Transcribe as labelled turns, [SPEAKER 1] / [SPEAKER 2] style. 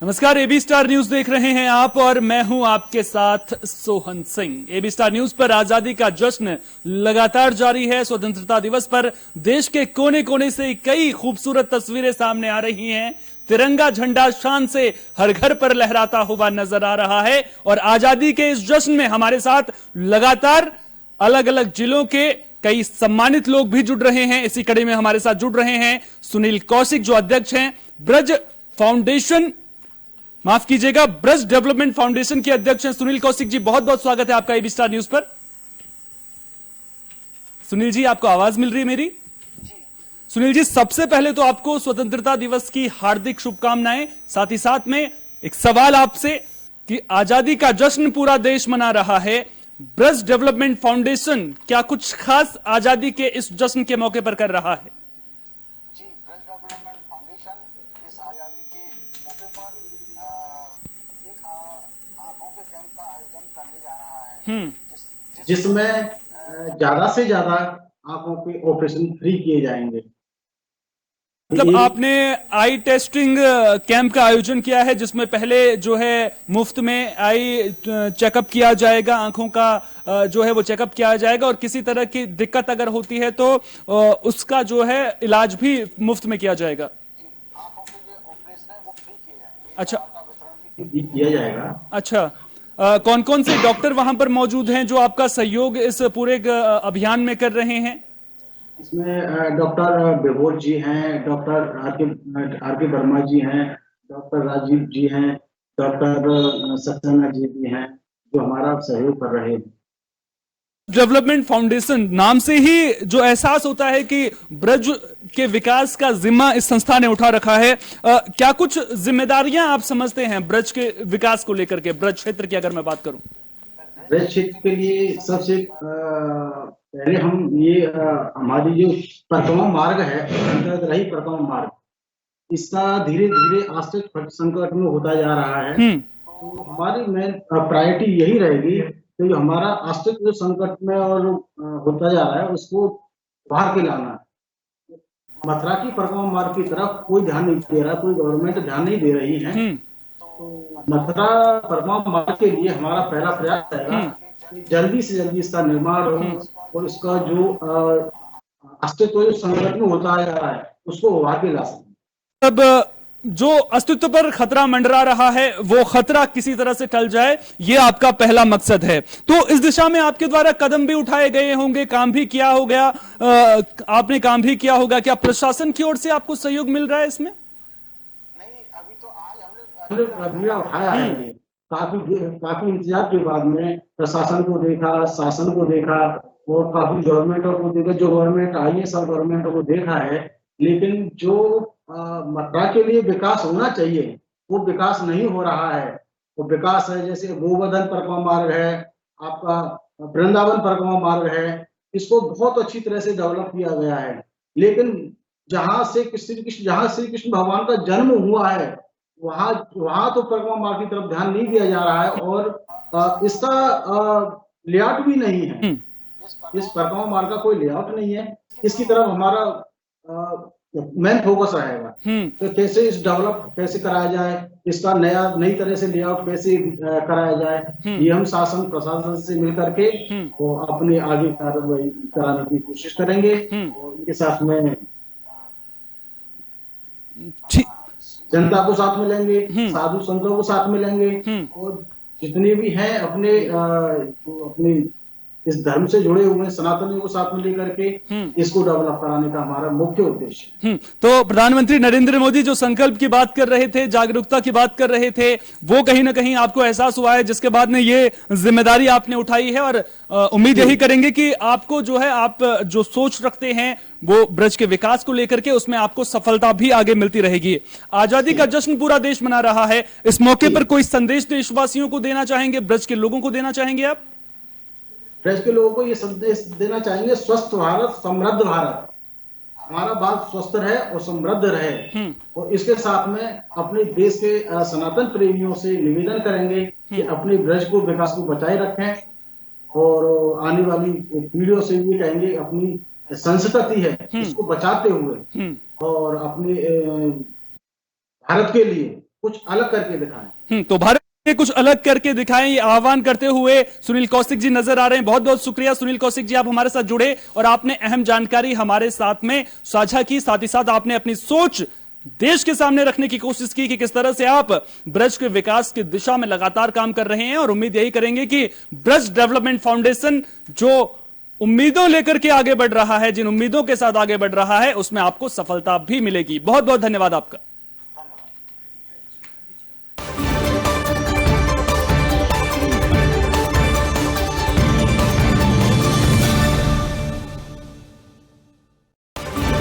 [SPEAKER 1] नमस्कार, AB star news देख रहे हैं आप और मैं हूं आपके साथ Sohan Singh. AB star news पर आजादी का जश्न लगातार जारी है। स्वतंत्रता दिवस पर देश के कोने कोने से कई खूबसूरत तस्वीरें सामने आ रही हैं। तिरंगा झंडा शान से हर घर पर लहराता हुआ नजर आ रहा है और आजादी के इस जश्न में हमारे साथ लगातार अलग अलग जिलों के कई सम्मानित लोग भी जुड़ रहे हैं। इसी कड़ी में हमारे साथ जुड़ रहे हैं सुनील कौशिक, जो अध्यक्ष हैं ब्रज फाउंडेशन, माफ कीजिएगा, ब्रज डेवलपमेंट फाउंडेशन के अध्यक्ष हैं सुनील कौशिक जी। बहुत बहुत स्वागत है आपका एबी स्टार न्यूज पर। सुनील जी, आपको आवाज मिल रही है मेरी? सुनील जी, सबसे पहले तो आपको स्वतंत्रता दिवस की हार्दिक शुभकामनाएं। साथ ही साथ में एक सवाल आपसे कि आजादी का जश्न पूरा देश मना रहा है, ब्रज डेवलपमेंट फाउंडेशन क्या कुछ खास आजादी के इस जश्न के मौके पर कर रहा है?
[SPEAKER 2] जी, ब्रज डेवलपमेंट फाउंडेशन इस आजादी के मौके पर एक आंखों के कैंप का आयोजन करने जा रहा है, जिसमें ज्यादा से ज्यादा आंखों के ऑपरेशन फ्री किए जाएंगे।
[SPEAKER 1] मतलब आपने आई टेस्टिंग कैंप का आयोजन किया है, जिसमें पहले जो है मुफ्त में आई चेकअप किया जाएगा, आंखों का जो है वो चेकअप किया जाएगा और किसी तरह की दिक्कत अगर होती है तो उसका जो है इलाज भी मुफ्त में किया जाएगा।
[SPEAKER 2] आंखों के जो ऑपरेशन है वो फ्री किए जाएंगे।
[SPEAKER 1] अच्छा,
[SPEAKER 2] किया जाएगा।
[SPEAKER 1] अच्छा, कौन कौन से डॉक्टर वहां पर मौजूद हैं जो आपका सहयोग इस पूरे अभियान में कर रहे हैं?
[SPEAKER 2] इसमें डॉक्टर बेहोर जी हैं, डॉक्टर आर के वर्मा जी हैं, डॉक्टर राजीव जी हैं, डॉक्टर सक्सेना जी भी हैं, जो हमारा सहयोग कर रहे हैं।
[SPEAKER 1] डेवलपमेंट फाउंडेशन नाम से ही जो एहसास होता है कि ब्रज के विकास का जिम्मा इस संस्था ने उठा रखा है। क्या कुछ जिम्मेदारियां आप समझते हैं ब्रज के विकास को लेकर के, ब्रज क्षेत्र की अगर मैं बात करूं?
[SPEAKER 2] ब्रज क्षेत्र के लिए सबसे पहले हम ये हमारी जो परिक्रमा मार्ग है, अंतर्गत रही परिक्रमा मार्ग, इसका धीरे धीरे आर्थिक संकट में होता जा रहा है। तो हमारी मेन प्रायोरिटी यही रहेगी कि जो हमारा आर्थिक जो संकट में और होता जा रहा है उसको बाहर के लाना है। मथुरा की परिक्रमा मार्ग की तरफ कोई ध्यान नहीं दे रहा, कोई गवर्नमेंट ध्यान नहीं दे रही है। तो मथुरा परिक्रमा मार्ग के लिए हमारा पहला प्रयास रहेगा कि जल्दी से जल्दी इसका निर्माण हो और इसका जो अस्तित्व जो संकट में होता जा रहा है उसको उभार के ला सकें।
[SPEAKER 1] अब जो अस्तित्व पर खतरा मंडरा रहा है वो खतरा किसी तरह से टल जाए, ये आपका पहला मकसद है। तो इस दिशा में आपके द्वारा कदम भी उठाए गए होंगे, काम भी किया होगा, आपने काम भी किया होगा। क्या प्रशासन की ओर से आपको सहयोग मिल रहा है इसमें?
[SPEAKER 2] नहीं, अभी तो आज हमने उठाया है। काफी इंतजार के बाद में प्रशासन को देखा, शासन को देखा और काफी गवर्नमेंटों को देखा, जो गवर्नमेंट आई है सब गवर्नमेंटों को देखा है, लेकिन जो मथुरा के लिए विकास होना चाहिए वो विकास नहीं हो रहा है। वो विकास है जैसे गोवर्धन परिक्रमा मार्ग है, आपका वृंदावन परिक्रमा मार्ग है, इसको बहुत अच्छी तरह से डेवलप किया गया है, लेकिन जहां श्री कृष्ण भगवान का जन्म हुआ है वहां तो परिक्रमा मार्ग की तरफ ध्यान नहीं दिया जा रहा है और इसका लेआउट भी नहीं है। इस परिक्रमा मार्ग का कोई लेआउट नहीं है, इसकी तरफ हमारा मेन फोकस रहेगा। तो कैसे इस डेवलप कैसे कराया जाए, इसका नई तरह से लेआउट कैसे कराया जाए, ये हम शासन प्रशासन से मिलकर के वो अपने आगे कार्रवाई कराने की कोशिश करेंगे और इनके साथ में जनता को साथ में लेंगे, साधु संतों को साथ में लेंगे और जितने भी हैं अपने इस धर्म से जुड़े हुए सनातनियों को साथ में लेकर के इसको डेवलप कराने का हमारा मुख्य उद्देश्य है।
[SPEAKER 1] तो प्रधानमंत्री नरेंद्र मोदी जो संकल्प की बात कर रहे थे, जागरूकता की बात कर रहे थे, वो कहीं ना कहीं आपको एहसास हुआ है, जिसके बाद में ये जिम्मेदारी आपने उठाई है और उम्मीद यही करेंगे कि आपको जो है, आप जो सोच रखते हैं वो ब्रज के विकास को लेकर के, उसमें आपको सफलता भी आगे मिलती रहेगी। आजादी का जश्न पूरा देश मना रहा है, इस मौके पर कोई संदेश देशवासियों को देना चाहेंगे, ब्रज के लोगों को देना चाहेंगे आप?
[SPEAKER 2] ब्रज के लोगों को ये संदेश देना चाहेंगे, स्वस्थ भारत समृद्ध भारत, हमारा भारत स्वस्थ रहे और समृद्ध रहे। और इसके साथ में अपने देश के सनातन प्रेमियों से निवेदन करेंगे कि अपने ब्रज को विकास को बचाए रखें और आने वाली पीढ़ियों से भी कहेंगे अपनी संस्कृति है इसको बचाते हुए और अपने भारत के लिए कुछ अलग करके दिखाएं।
[SPEAKER 1] तो भारत के कुछ अलग करके दिखाएं, ये आह्वान करते हुए सुनील कौशिक जी नजर आ रहे हैं। बहुत बहुत शुक्रिया सुनील कौशिक जी, आप हमारे साथ जुड़े और आपने अहम जानकारी हमारे साथ में साझा की। साथ ही साथ आपने अपनी सोच देश के सामने रखने की कोशिश की कि किस तरह से आप ब्रज के विकास की दिशा में लगातार काम कर रहे हैं, और उम्मीद यही करेंगे कि ब्रज डेवलपमेंट फाउंडेशन जो उम्मीदों लेकर के आगे बढ़ रहा है, जिन उम्मीदों के साथ आगे बढ़ रहा है, उसमें आपको सफलता भी मिलेगी। बहुत बहुत धन्यवाद आपका।